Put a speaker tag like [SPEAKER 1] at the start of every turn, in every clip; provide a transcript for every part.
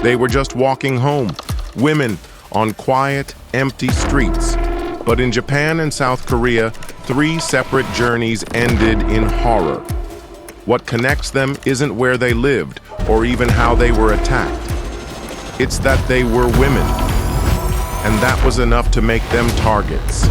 [SPEAKER 1] They were just walking home, women on quiet, empty streets. But in Japan and South Korea, 3 separate journeys ended in horror. What connects them isn't where they lived or even how they were attacked. It's that they were women, and that was enough to make them targets.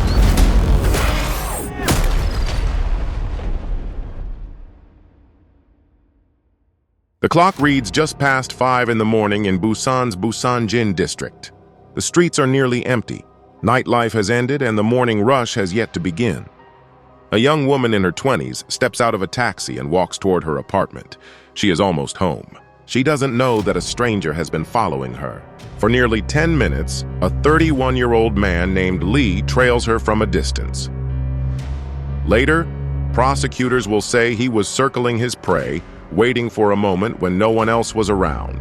[SPEAKER 1] The clock reads just past 5 in the morning in Busan's Busanjin district. The streets are nearly empty. Nightlife has ended and the morning rush has yet to begin. A young woman in her 20s steps out of a taxi and walks toward her apartment. She is almost home. She doesn't know that a stranger has been following her. For nearly 10 minutes, a 31-year-old man named Lee trails her from a distance. Later, prosecutors will say he was circling his prey, waiting for a moment when no one else was around.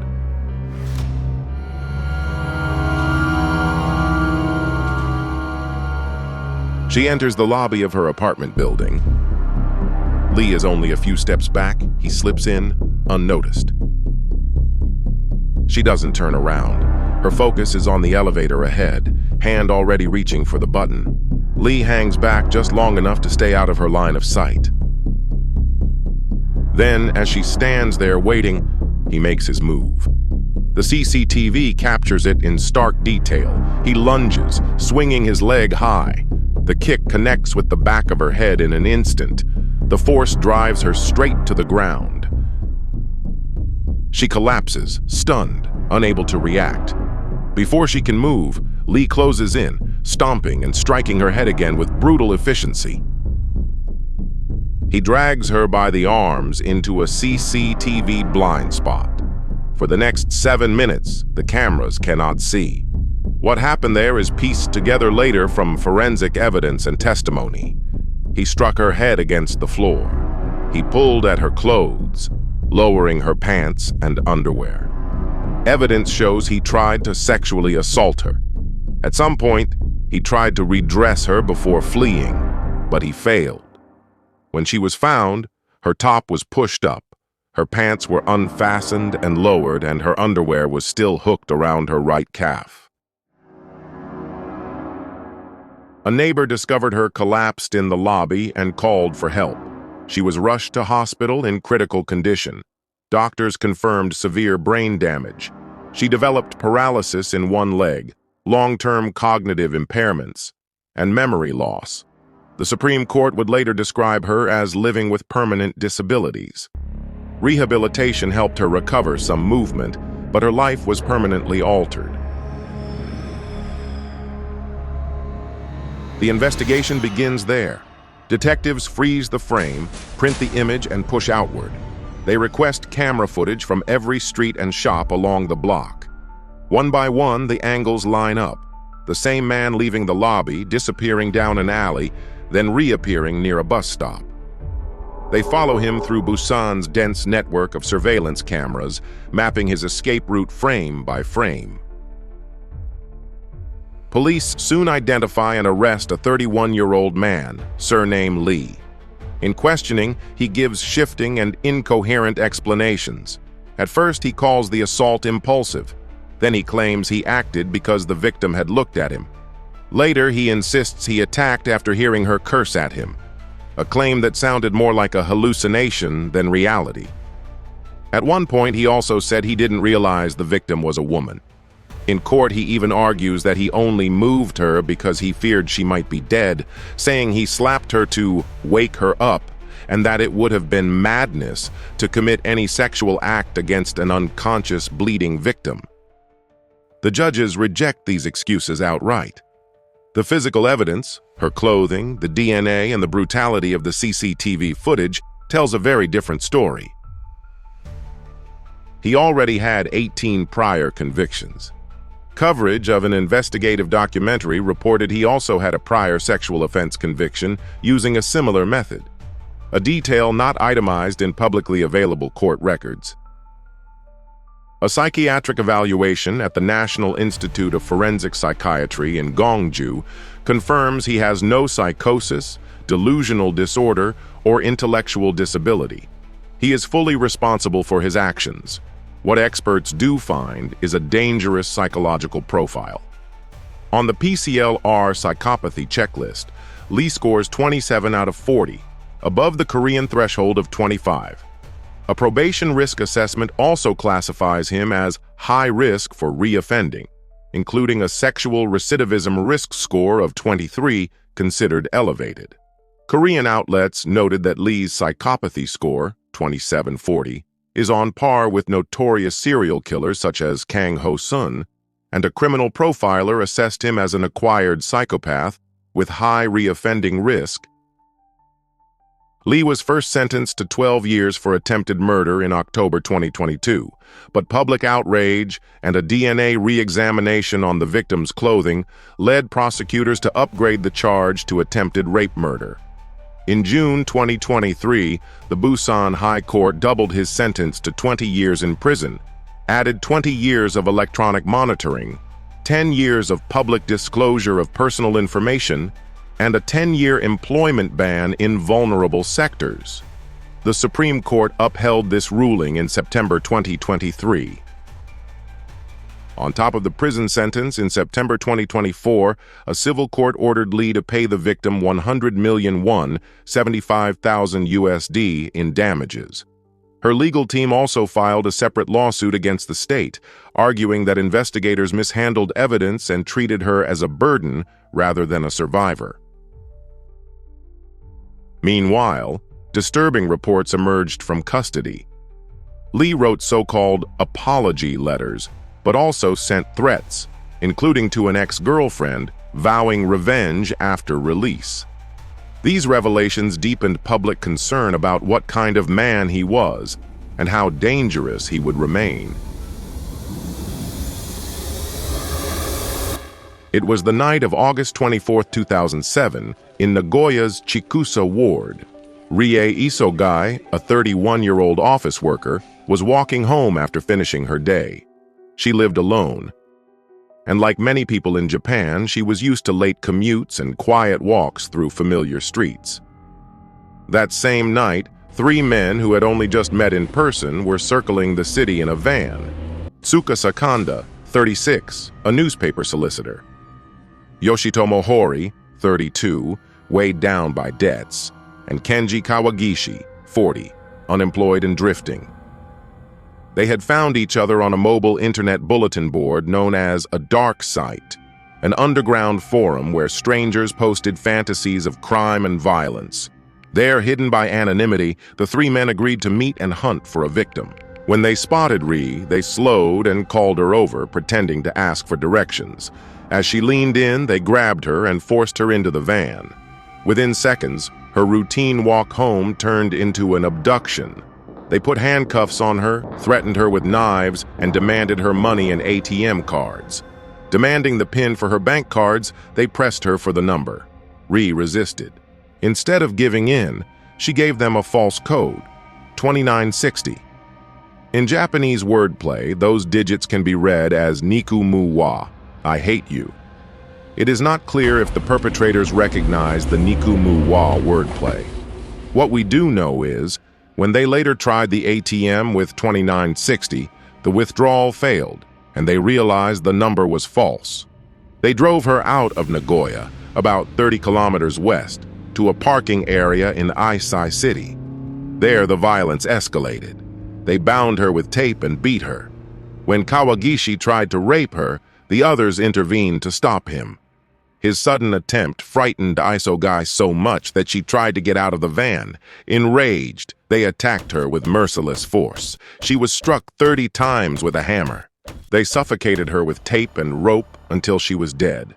[SPEAKER 1] She enters the lobby of her apartment building. Lee is only a few steps back. He slips in, unnoticed. She doesn't turn around. Her focus is on the elevator ahead, hand already reaching for the button. Lee hangs back just long enough to stay out of her line of sight. Then, as she stands there waiting, he makes his move. The CCTV captures it in stark detail. He lunges, swinging his leg high. The kick connects with the back of her head in an instant. The force drives her straight to the ground. She collapses, stunned, unable to react. Before she can move, Lee closes in, stomping and striking her head again with brutal efficiency. He drags her by the arms into a CCTV blind spot. For the next 7 minutes, the cameras cannot see. What happened there is pieced together later from forensic evidence and testimony. He struck her head against the floor. He pulled at her clothes, lowering her pants and underwear. Evidence shows he tried to sexually assault her. At some point, he tried to redress her before fleeing, but he failed. When she was found, her top was pushed up, her pants were unfastened and lowered, and her underwear was still hooked around her right calf. A neighbor discovered her collapsed in the lobby and called for help. She was rushed to hospital in critical condition. Doctors confirmed severe brain damage. She developed paralysis in one leg, long-term cognitive impairments, and memory loss. The Supreme Court would later describe her as living with permanent disabilities. Rehabilitation helped her recover some movement, but her life was permanently altered. The investigation begins there. Detectives freeze the frame, print the image, and push outward. They request camera footage from every street and shop along the block. One by one, the angles line up. The same man leaving the lobby, disappearing down an alley, then reappearing near a bus stop. They follow him through Busan's dense network of surveillance cameras, mapping his escape route frame by frame. Police soon identify and arrest a 31-year-old man, surname Lee. In questioning, he gives shifting and incoherent explanations. At first, he calls the assault impulsive. Then he claims he acted because the victim had looked at him. Later, he insists he attacked after hearing her curse at him, a claim that sounded more like a hallucination than reality. At one point, he also said he didn't realize the victim was a woman. In court, he even argues that he only moved her because he feared she might be dead, saying he slapped her to wake her up, and that it would have been madness to commit any sexual act against an unconscious, bleeding victim. The judges reject these excuses outright. The physical evidence, her clothing, the DNA, and the brutality of the CCTV footage tells a very different story. He already had 18 prior convictions. Coverage of an investigative documentary reported he also had a prior sexual offense conviction using a similar method, a detail not itemized in publicly available court records. A psychiatric evaluation at the National Institute of Forensic Psychiatry in Gwangju confirms he has no psychosis, delusional disorder, or intellectual disability. He is fully responsible for his actions. What experts do find is a dangerous psychological profile. On the PCL-R psychopathy checklist, Lee scores 27 out of 40, above the Korean threshold of 25. A probation risk assessment also classifies him as high risk for reoffending, including a sexual recidivism risk score of 23, considered elevated. Korean outlets noted that Lee's psychopathy score, 2740, is on par with notorious serial killers such as Kang Ho-sun, and a criminal profiler assessed him as an acquired psychopath with high reoffending risk. Lee was first sentenced to 12 years for attempted murder in October 2022, but public outrage and a DNA re-examination on the victim's clothing led prosecutors to upgrade the charge to attempted rape murder. In June 2023, the Busan High Court doubled his sentence to 20 years in prison, added 20 years of electronic monitoring, 10 years of public disclosure of personal information, and a 10-year employment ban in vulnerable sectors. The Supreme Court upheld this ruling in September 2023. On top of the prison sentence, in September 2024, a civil court ordered Lee to pay the victim 100 million won, 75,000 USD, in damages. Her legal team also filed a separate lawsuit against the state, arguing that investigators mishandled evidence and treated her as a burden rather than a survivor. Meanwhile, disturbing reports emerged from custody. Lee wrote so-called apology letters, but also sent threats, including to an ex-girlfriend, vowing revenge after release. These revelations deepened public concern about what kind of man he was and how dangerous he would remain. It was the night of August 24, 2007, in Nagoya's Chikusa ward. Rie Isogai, a 31-year-old office worker, was walking home after finishing her day. She lived alone, and like many people in Japan, she was used to late commutes and quiet walks through familiar streets. That same night, 3 men who had only just met in person were circling the city in a van. Tsukasa Kanda, 36, a newspaper solicitor. Yoshitomo Hori, 32, weighed down by debts, and Kenji Kawagishi, 40, unemployed and drifting. They had found each other on a mobile internet bulletin board known as a dark site, an underground forum where strangers posted fantasies of crime and violence. There, hidden by anonymity, the 3 men agreed to meet and hunt for a victim. When they spotted Rie, they slowed and called her over, pretending to ask for directions. As she leaned in, they grabbed her and forced her into the van. Within seconds, her routine walk home turned into an abduction. They put handcuffs on her, threatened her with knives, and demanded her money and ATM cards. Demanding the PIN for her bank cards, they pressed her for the number. Rie resisted. Instead of giving in, she gave them a false code, 2960. In Japanese wordplay, those digits can be read as Niku mu wa, I hate you. It is not clear if the perpetrators recognized the Niku mu wa wordplay. What we do know is, when they later tried the ATM with 2960, the withdrawal failed, and they realized the number was false. They drove her out of Nagoya, about 30 kilometers west, to a parking area in Ise City. There, the violence escalated. They bound her with tape and beat her. When Kawagishi tried to rape her, the others intervened to stop him. His sudden attempt frightened Isogai so much that she tried to get out of the van. Enraged, they attacked her with merciless force. She was struck 30 times with a hammer. They suffocated her with tape and rope until she was dead.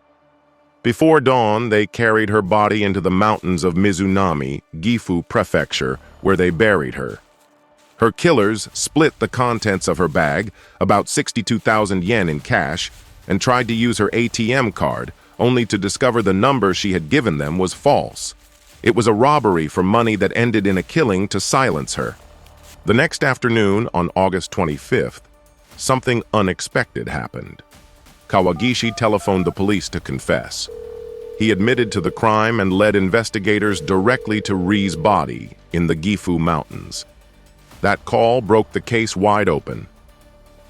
[SPEAKER 1] Before dawn, they carried her body into the mountains of Mizunami, Gifu Prefecture, where they buried her. Her killers split the contents of her bag, about 62,000 yen in cash, and tried to use her ATM card, only to discover the number she had given them was false. It was a robbery for money that ended in a killing to silence her. The next afternoon, on August 25th, something unexpected happened. Kawagishi telephoned the police to confess. He admitted to the crime and led investigators directly to Rie's body in the Gifu Mountains. That call broke the case wide open.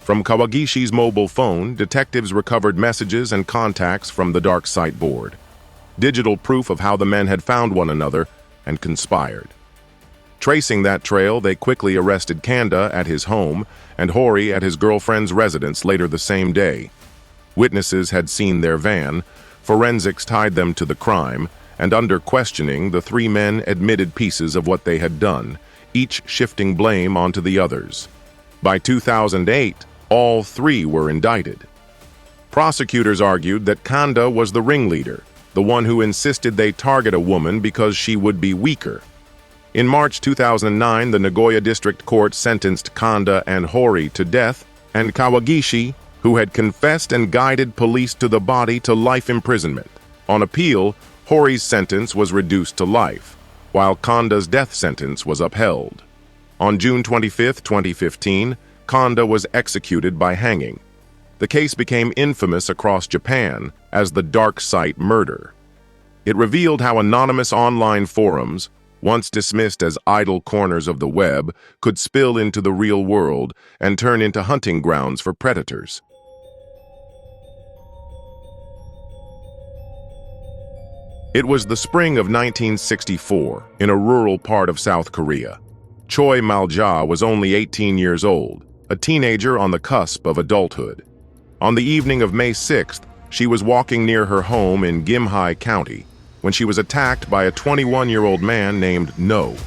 [SPEAKER 1] From Kawagishi's mobile phone, detectives recovered messages and contacts from the dark site board, digital proof of how the men had found one another and conspired. Tracing that trail, they quickly arrested Kanda at his home and Hori at his girlfriend's residence later the same day. Witnesses had seen their van, forensics tied them to the crime, and under questioning, the three men admitted pieces of what they had done, each shifting blame onto the others. By 2008, all three were indicted. Prosecutors argued that Kanda was the ringleader, the one who insisted they target a woman because she would be weaker. In March 2009, the Nagoya District Court sentenced Kanda and Hori to death, and Kawagishi, who had confessed and guided police to the body, to life imprisonment. On appeal, Hori's sentence was reduced to life, while Kanda's death sentence was upheld. On June 25, 2015, Kanda was executed by hanging. The case became infamous across Japan as the dark site murder. It revealed how anonymous online forums, once dismissed as idle corners of the web, could spill into the real world and turn into hunting grounds for predators. It was the spring of 1964 in a rural part of South Korea. Choi Malja was only 18 years old, a teenager on the cusp of adulthood. On the evening of May 6th, she was walking near her home in Gimhae County when she was attacked by a 21-year-old man named No.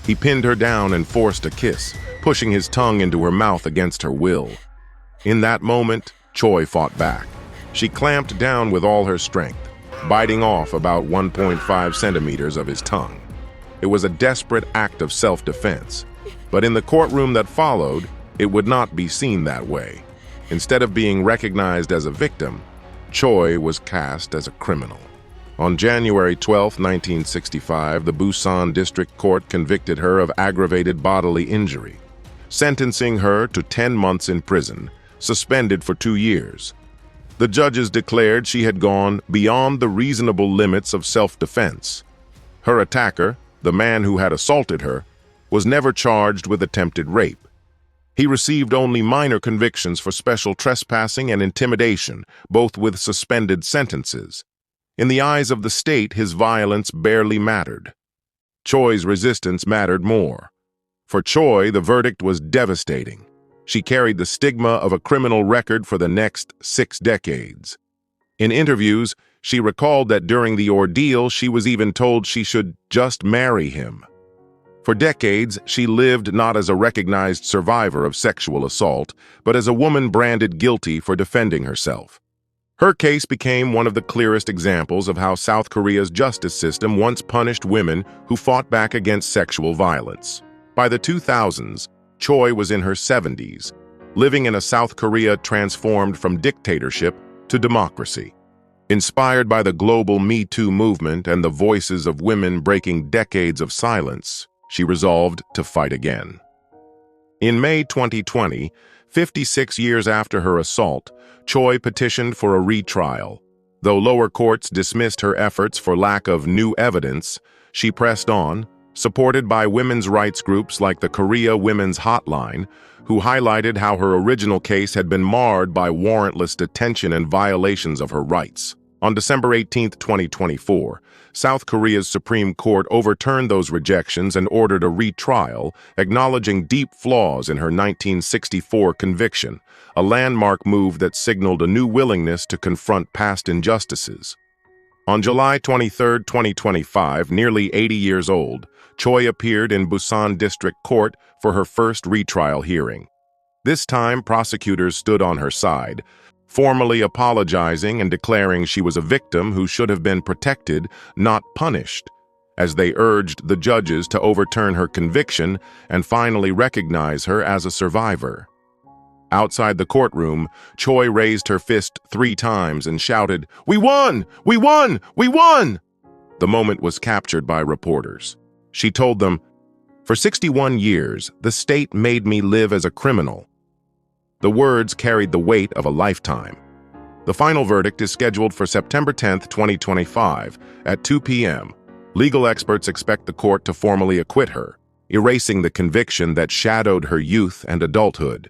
[SPEAKER 1] He pinned her down and forced a kiss, pushing his tongue into her mouth against her will. In that moment, Choi fought back. She clamped down with all her strength, biting off about 1.5 centimeters of his tongue. It was a desperate act of self-defense, but in the courtroom that followed, it would not be seen that way. Instead of being recognized as a victim, Choi was cast as a criminal. On January 12, 1965, the Busan District Court convicted her of aggravated bodily injury, sentencing her to 10 months in prison, suspended for 2 years. The judges declared she had gone beyond the reasonable limits of self-defense. Her attacker, the man who had assaulted her, was never charged with attempted rape. He received only minor convictions for special trespassing and intimidation, both with suspended sentences. In the eyes of the state, his violence barely mattered. Choi's resistance mattered more. For Choi, the verdict was devastating. She carried the stigma of a criminal record for the next 6 decades. In interviews, she recalled that during the ordeal, she was even told she should just marry him. For decades, she lived not as a recognized survivor of sexual assault, but as a woman branded guilty for defending herself. Her case became one of the clearest examples of how South Korea's justice system once punished women who fought back against sexual violence. By the 2000s, Choi was in her 70s, living in a South Korea transformed from dictatorship to democracy. Inspired by the global Me Too movement and the voices of women breaking decades of silence, she resolved to fight again. In May 2020, 56 years after her assault, Choi petitioned for a retrial. Though lower courts dismissed her efforts for lack of new evidence, she pressed on, supported by women's rights groups like the Korea Women's Hotline, who highlighted how her original case had been marred by warrantless detention and violations of her rights. On December 18, 2024, South Korea's Supreme Court overturned those rejections and ordered a retrial, acknowledging deep flaws in her 1964 conviction, a landmark move that signaled a new willingness to confront past injustices. On July 23, 2025, nearly 80 years old, Choi appeared in Busan District Court for her first retrial hearing. This time, prosecutors stood on her side, formally apologizing and declaring she was a victim who should have been protected, not punished, as they urged the judges to overturn her conviction and finally recognize her as a survivor. Outside the courtroom, Choi raised her fist 3 times and shouted, "We won! We won! We won!" The moment was captured by reporters. She told them, "For 61 years, the state made me live as a criminal." The words carried the weight of a lifetime. The final verdict is scheduled for September 10, 2025, at 2 p.m. Legal experts expect the court to formally acquit her, erasing the conviction that shadowed her youth and adulthood.